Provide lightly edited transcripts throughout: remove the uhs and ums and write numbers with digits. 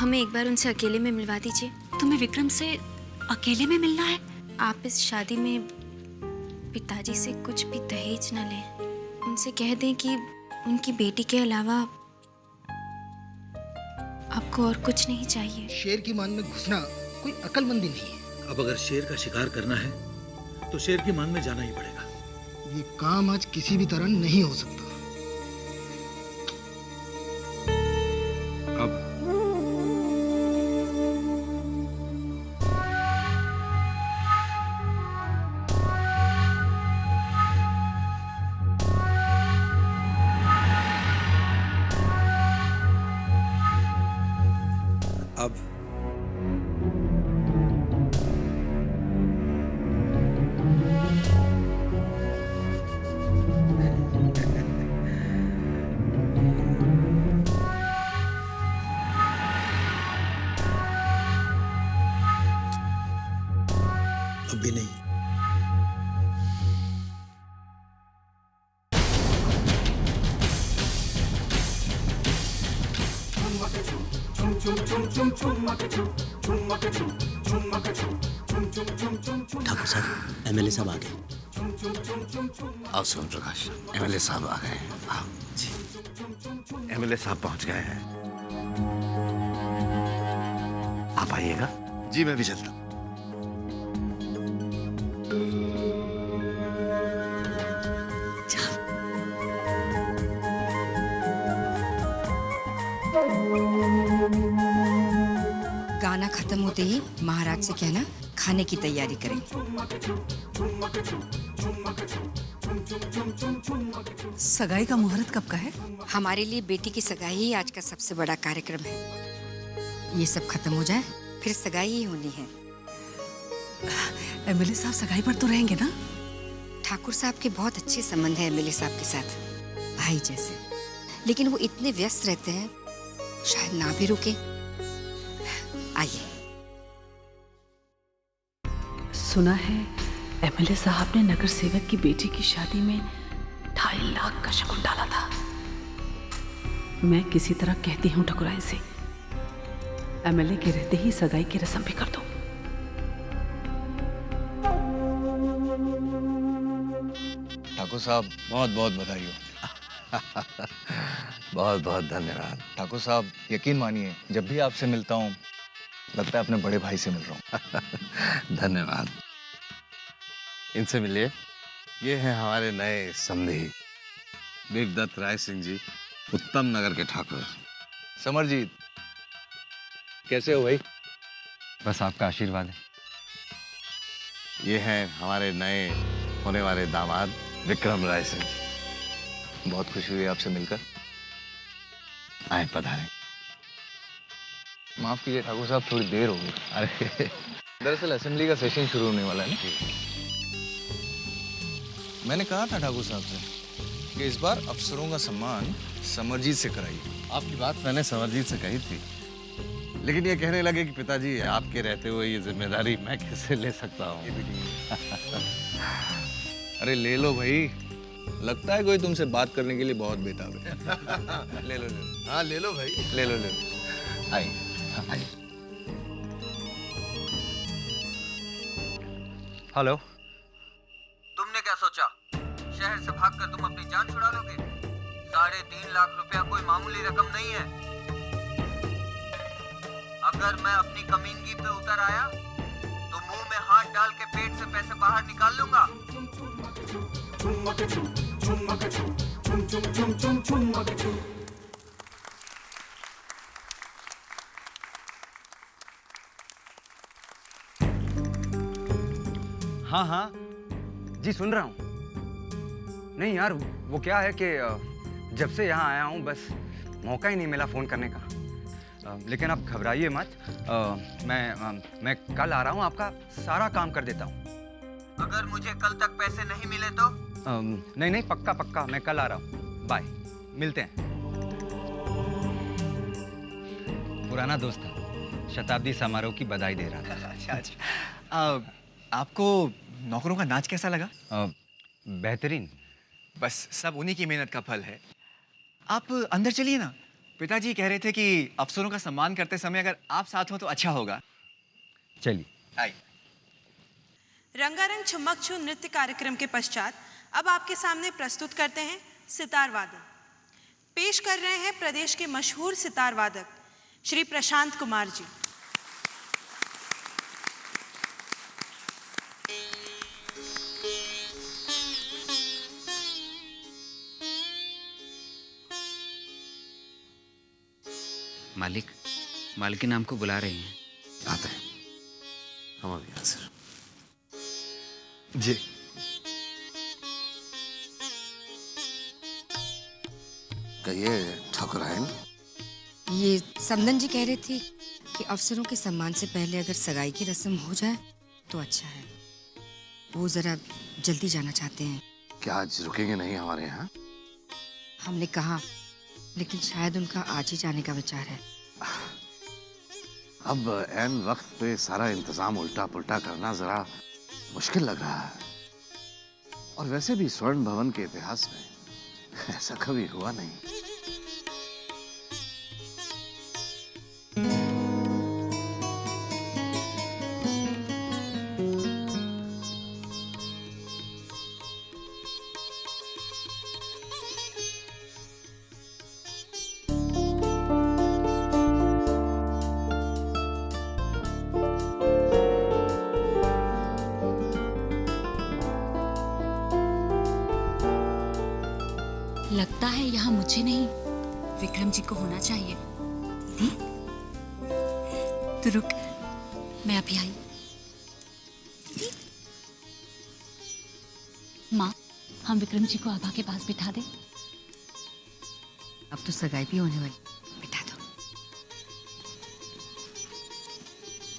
हमें एक बार उनसे अकेले में मिलवा दीजिए। तुम्हें विक्रम से अकेले में मिलना है? आप इस शादी में पिताजी से कुछ भी दहेज न लें। उनसे कह दें कि उनकी बेटी के अलावा आपको और कुछ नहीं चाहिए। शेर की मान में घुसना कोई अक्लमंदी नहीं है। अब अगर शेर का शिकार करना है तो शेर की मान में जाना ही पड़ेगा। ये काम आज किसी भी तरह नहीं हो सकता। अब भी नहीं। ठाकुर साहब, एमएलए साहब आ गए। आओ सोम प्रकाश, एमएलए साहब आ गए हैं। आओ जी, एमएलए साहब पहुंच गए हैं। आप आइएगा। जी मैं भी चलता हूँ। गाना खत्म होते ही महाराज से कहना खाने की तैयारी करें। सगाई का मुहूर्त कब का है? हमारे लिए बेटी की सगाई ही आज का सबसे बड़ा कार्यक्रम है। ये सब खत्म हो जाए फिर सगाई ही होनी है। एमएलए साहब सगाई पर तो रहेंगे ना? ठाकुर साहब के बहुत अच्छे संबंध है एमएलए साहब के साथ, भाई जैसे। लेकिन वो इतने व्यस्त रहते हैं, शायद ना भी रुके। आइए। सुना है एमएलए साहब ने नगर सेवक की बेटी की शादी में 2.5 लाख का शगुन डाला था। मैं किसी तरह कहती हूँ ठकुराइन से, एमएलए के रहते ही सगाई की रस्म भी कर दो। ठाकुर साहब बहुत बहुत बधाई हो। बहुत बहुत धन्यवाद। ठाकुर साहब यकीन मानिए, जब भी आपसे मिलता हूँ लगता है अपने बड़े भाई से मिल रहा हूँ। धन्यवाद। इनसे मिलिए। ये हैं हमारे नए समधी देवदत्त राय सिंह जी, उत्तम नगर के ठाकुर। समरजीत, कैसे हो भाई? बस आपका आशीर्वाद है। ये हैं हमारे नए होने वाले दामाद विक्रम राय सिंह जी। बहुत खुशी हुई आपसे मिलकर। आए पधारें। माफ कीजिए ठाकुर साहब, थोड़ी देर हो गई। अरे दरअसल असेंबली का सेशन शुरू होने वाला है ना। मैंने कहा था ठाकुर साहब से कि इस बार अफसरों का सम्मान समरजीत से कराइए। आपकी बात मैंने समरजीत से कही थी, लेकिन ये कहने लगे कि पिताजी आपके रहते हुए ये जिम्मेदारी मैं कैसे ले सकता हूँ। अरे ले लो भाई, लगता है कोई तुमसे बात करने के लिए बहुत बेताब है। ले लो ले लो। हाँ ले लो भाई, ले लो ले लो। आइए आइए। हेलो। तुमने क्या सोचा शहर से भागकर तुम अपनी जान छुड़ा लोगे? 3.5 लाख रुपया कोई मामूली रकम नहीं है। अगर मैं अपनी कमीनगी पे उतर आया तो मुंह में हाथ डाल के पेट से पैसे बाहर निकाल लूंगा। हाँ हाँ जी, सुन रहा हूँ। नहीं यार, वो क्या है कि जब से यहाँ आया हूँ बस मौका ही नहीं मिला फ़ोन करने का। लेकिन आप घबराइए मत, मैं कल आ रहा हूँ, आपका सारा काम कर देता हूँ। अगर मुझे कल तक पैसे नहीं मिले तो? नहीं नहीं, पक्का पक्का मैं कल आ रहा हूँ। बाय, मिलते हैं। पुराना दोस्त था, शताब्दी समारोह की बधाई दे रहा था। अच्छा। आपको नौकरों का नाच कैसा लगा? बेहतरीन। बस सब उन्हीं की मेहनत का फल है। आप अंदर चलिए ना, पिताजी कह रहे थे कि अफसरों का सम्मान करते समय अगर आप साथ हो तो अच्छा होगा। चलिए आइए। रंगारंग छुमक छू नृत्य कार्यक्रम के पश्चात अब आपके सामने प्रस्तुत करते हैं सितार वादन। पेश कर रहे हैं प्रदेश के मशहूर सितार वादक श्री प्रशांत कुमार जी। मालिक, मालकिन हमको बुला रही हैं। आते हैं, हम अभी हाजिर। जी। कहिए ठाकुराइन। ये समदन जी कह रहे थे कि अफसरों के सम्मान से पहले अगर सगाई की रस्म हो जाए तो अच्छा है। वो जरा जल्दी जाना चाहते हैं। क्या आज रुकेंगे नहीं हमारे यहाँ? हमने कहा, लेकिन शायद उनका आज ही जाने का विचार है। अब ऐन वक्त पे सारा इंतजाम उल्टा पुल्टा करना जरा मुश्किल लग रहा है। और वैसे भी स्वर्ण भवन के इतिहास में ऐसा कभी हुआ नहीं। लगता है यहाँ मुझे नहीं विक्रम जी को होना चाहिए। तो रुक, मैं अभी आई। माँ, हम विक्रम जी को आभा के पास बिठा दें? अब तो सगाई भी होने वाली, बिठा दो।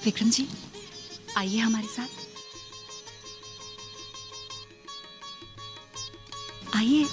विक्रम जी, आइए हमारे साथ। आइए।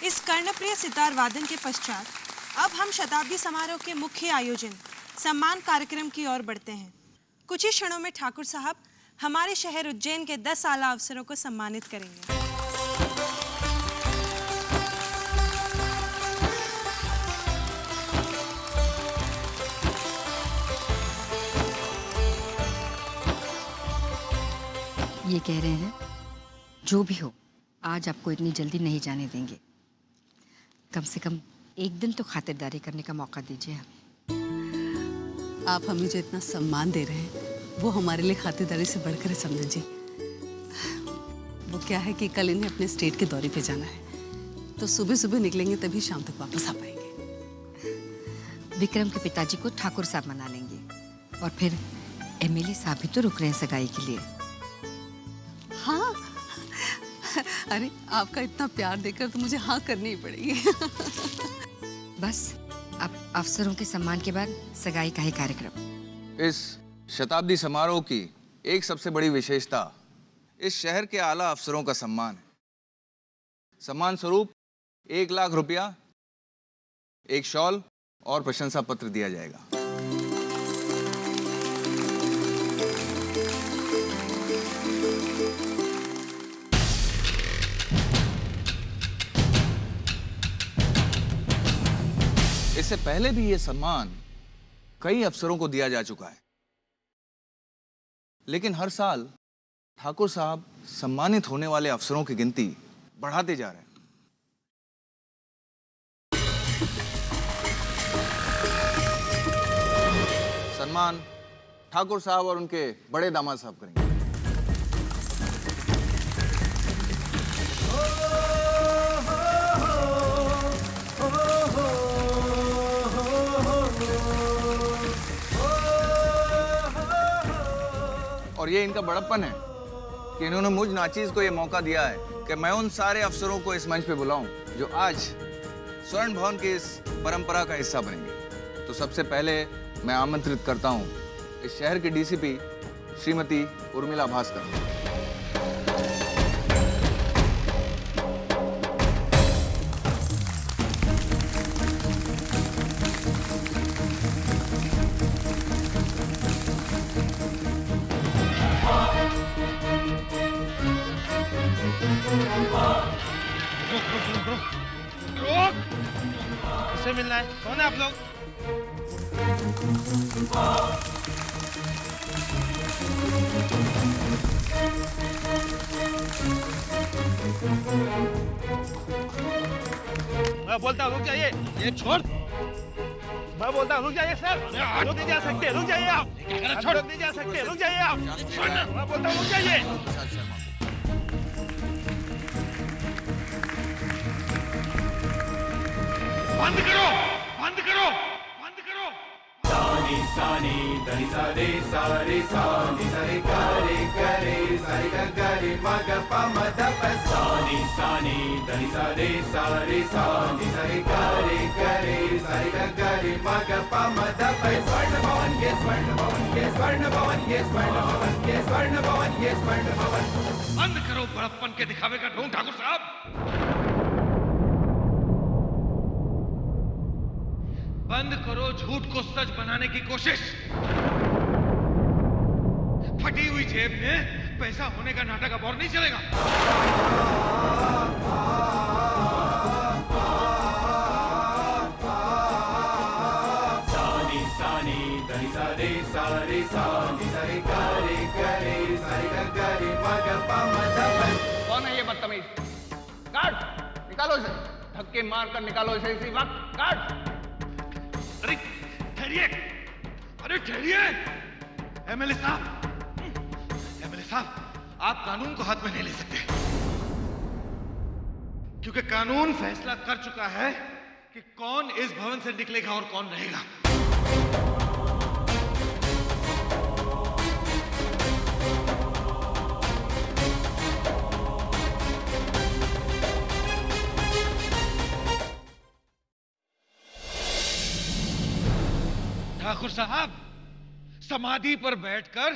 इस कर्णप्रिय सितार वादन के पश्चात अब हम शताब्दी समारोह के मुख्य आयोजन सम्मान कार्यक्रम की ओर बढ़ते हैं। कुछ ही क्षणों में ठाकुर साहब हमारे शहर उज्जैन के 10 आला अफसरों को सम्मानित करेंगे। ये कह रहे हैं जो भी हो आज आपको इतनी जल्दी नहीं जाने देंगे। कम से कम एक दिन तो खातिरदारी करने का मौका दीजिए। आप हमें जो इतना सम्मान दे रहे हैं वो हमारे लिए खातिरदारी से बढ़कर है समझन जी। वो क्या है कि कल इन्हें अपने स्टेट के दौरे पे जाना है, तो सुबह सुबह निकलेंगे तभी शाम तक वापस आ पाएंगे। विक्रम के पिताजी को ठाकुर साहब मना लेंगे और फिर एमएलए साहब भी तो रुक रहे हैं सगाई के लिए। हाँ, अरे आपका इतना प्यार देकर तो मुझे हाँ करनी ही पड़ेगी। बस अब अफसरों के सम्मान के बाद सगाई का ही कार्यक्रम। इस शताब्दी समारोह की एक सबसे बड़ी विशेषता इस शहर के आला अफसरों का सम्मान है। सम्मान स्वरूप 1 लाख रुपया, एक शॉल और प्रशंसा पत्र दिया जाएगा। इससे पहले भी यह सम्मान कई अफसरों को दिया जा चुका है, लेकिन हर साल ठाकुर साहब सम्मानित होने वाले अफसरों की गिनती बढ़ाते जा रहे हैं। सम्मान ठाकुर साहब और उनके बड़े दामाद साहब करेंगे। और ये इनका बड़प्पन है कि इन्होंने मुझ नाचीज को ये मौका दिया है कि मैं उन सारे अफसरों को इस मंच पे बुलाऊं जो आज स्वर्ण भवन की इस परंपरा का हिस्सा बनेंगे। तो सबसे पहले मैं आमंत्रित करता हूं इस शहर की डीसीपी श्रीमती उर्मिला भास्कर। किससे मिलना है? कौन है आप लोग? मैं बोलता हूँ रुक जाइए, ये छोड़। मैं बोलता हूँ रुक जाइए सर, रुक नहीं जा सकते, रुक जाइए आप, रुक नहीं जा सकते, रुक जाइए आप। मैं बोलता हूँ रुक जाइए। बंद करो, बंद करो, बंद करो। सानी सानी धनी सा रे सारे सानी सारे करे करे सारे गरे मग पम दप सानी सानी धनी सा रे सारे सानी सारे करे करे सारे गरे मग पम दप स्वर्ण भवन के स्वर्ण भवन के स्वर्ण भवन के स्वर्ण भवन के स्वर्ण भवन के स्वर्ण भवन। बंद करो बड़प्पन के दिखावे का ढोंग ठाकुर साहब। बंद करो झूठ को सच बनाने की कोशिश। फटी हुई जेब में पैसा होने का नाटक अब और नहीं चलेगा। सानी सानी धनी सारे सारे सानी सारे करे करे सारे गरे मग पम दप। कौन है ये बदतमीज? गार्ड, निकालो इसे, धक्के मारकर निकालो इसे इसी वक्त। गार्ड, अरे ठहरिए, अरे ठहरिए। एमएलए साहब, एमएलए साहब, आप कानून को हाथ में नहीं ले सकते, क्योंकि कानून फैसला कर चुका है कि कौन इस भवन से निकलेगा और कौन रहेगा। ठाकुर साहब, समाधि पर बैठकर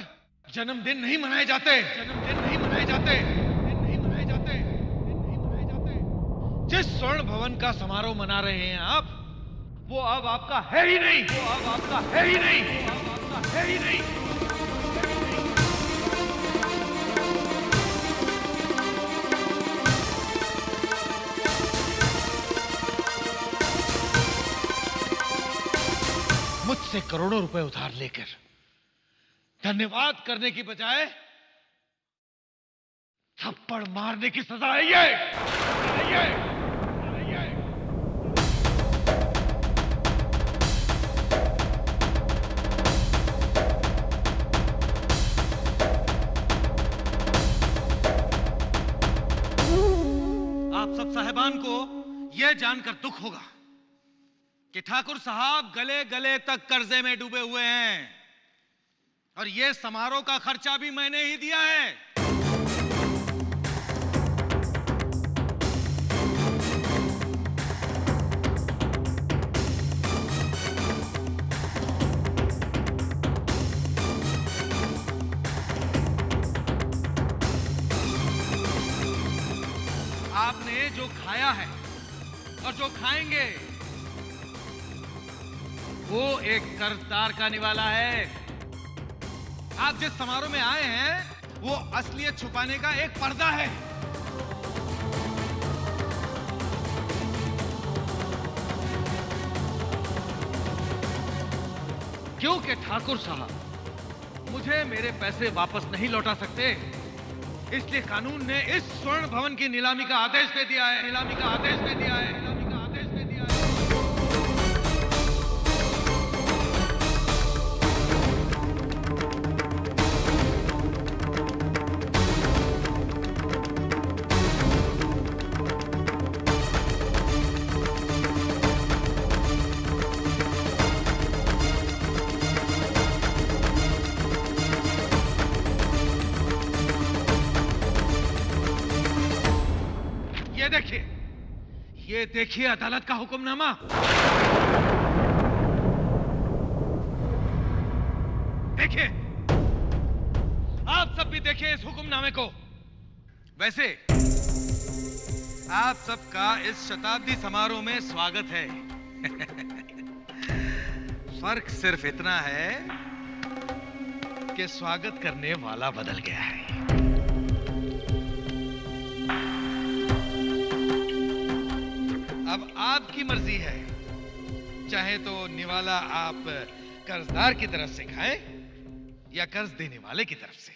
जन्मदिन नहीं मनाए जाते, जन्मदिन नहीं मनाए जाते, नहीं मनाए जाते, नहीं मनाए जाते। जिस स्वर्ण भवन का समारोह मना रहे हैं आप, वो अब आपका है ही नहीं, वो अब आपका है ही नहीं, वो अब आपका है ही नहीं। मुझसे करोड़ों रुपए उधार लेकर धन्यवाद करने की बजाय थप्पड़ मारने की सजा है ये। यह जानकर दुख होगा कि ठाकुर साहब गले गले तक कर्जे में डूबे हुए हैं और यह समारोह का खर्चा भी मैंने ही दिया है। आपने जो खाया है और जो खाएंगे वो एक कर्जदार का निवाला है। आप जिस समारोह में आए हैं वो असलियत छुपाने का एक पर्दा है। क्योंकि ठाकुर साहब मुझे मेरे पैसे वापस नहीं लौटा सकते, इसलिए कानून ने इस स्वर्ण भवन की नीलामी का आदेश दे दिया है। नीलामी का आदेश दे दिया है। नीलामी का आदेश दे दिया है। ये देखिए अदालत का हुक्मनामा। देखिए, आप सब भी देखिए इस हुक्मनामे को। वैसे आप सबका इस शताब्दी समारोह में स्वागत है। फर्क सिर्फ इतना है कि स्वागत करने वाला बदल गया है। अब आपकी मर्जी है, चाहे तो निवाला आप कर्जदार की तरफ से खाएं या कर्ज देने वाले की तरफ से।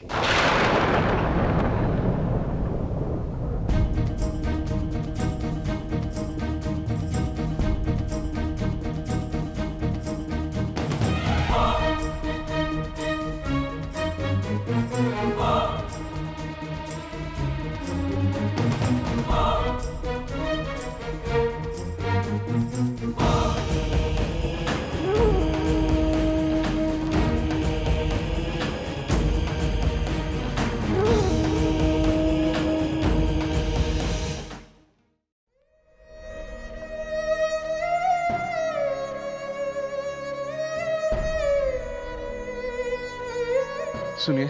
सुनिए,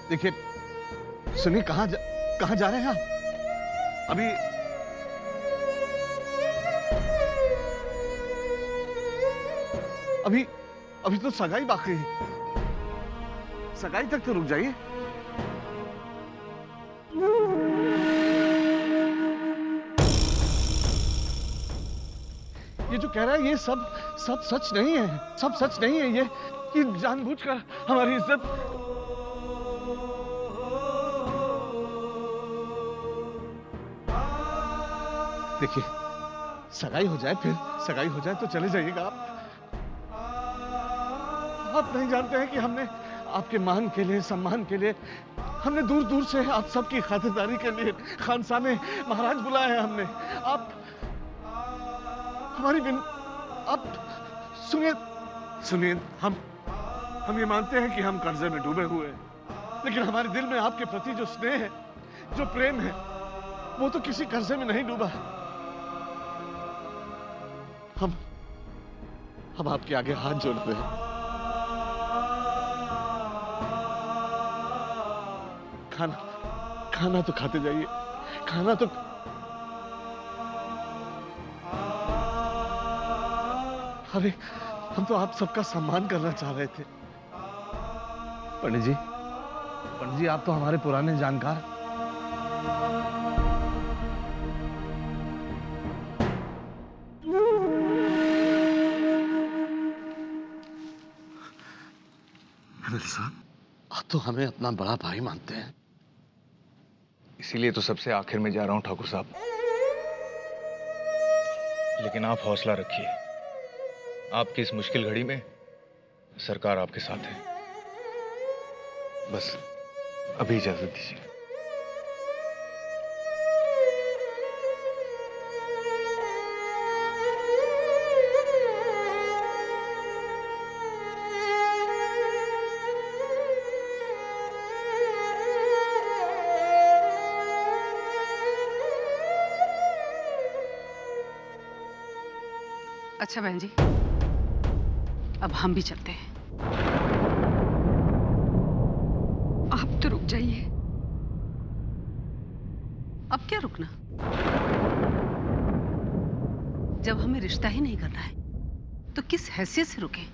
देखिए, सुनिए, कहां जा रहे हैं आप? अभी तो सगाई बाकी है। सगाई तक तो रुक जाइए। ये जो कह रहा है ये सब सच नहीं है। सब सच नहीं है। ये जानबूझकर हमारी इज्जत। देखिए, सगाई हो जाए, फिर सगाई हो जाए तो चले जाइएगा आप नहीं जानते हैं कि हमने आपके मान के लिए, सम्मान के लिए, हमने दूर दूर से आप सबकी खातिरदारी के लिए खानसामे महाराज बुलाए हैं हमने। आप हमारी आप सुनिए, हम ये मानते हैं कि हम कर्जे में डूबे हुए हैं, लेकिन हमारे दिल में आपके प्रति जो स्नेह है, जो प्रेम है, वो तो किसी कर्जे में नहीं डूबा है। हम आपके आगे हाथ जोड़ रहे हैं। खाना तो खाते जाइए। खाना तो अरे, हम तो आप सबका सम्मान करना चाह रहे थे। पंडित जी, आप तो हमारे पुराने जानकार। आप तो हमें अपना बड़ा भाई मानते हैं। इसीलिए तो सबसे आखिर में जा रहा हूं ठाकुर साहब। लेकिन आप हौसला रखिए, आपकी इस मुश्किल घड़ी में सरकार आपके साथ है। बस अभी इजाजत दीजिए। अच्छा बहन जी, अब हम भी चलते हैं। आप तो रुक जाइए। अब क्या रुकना? जब हमें रिश्ता ही नहीं करना है तो किस हैसियत से रुकें?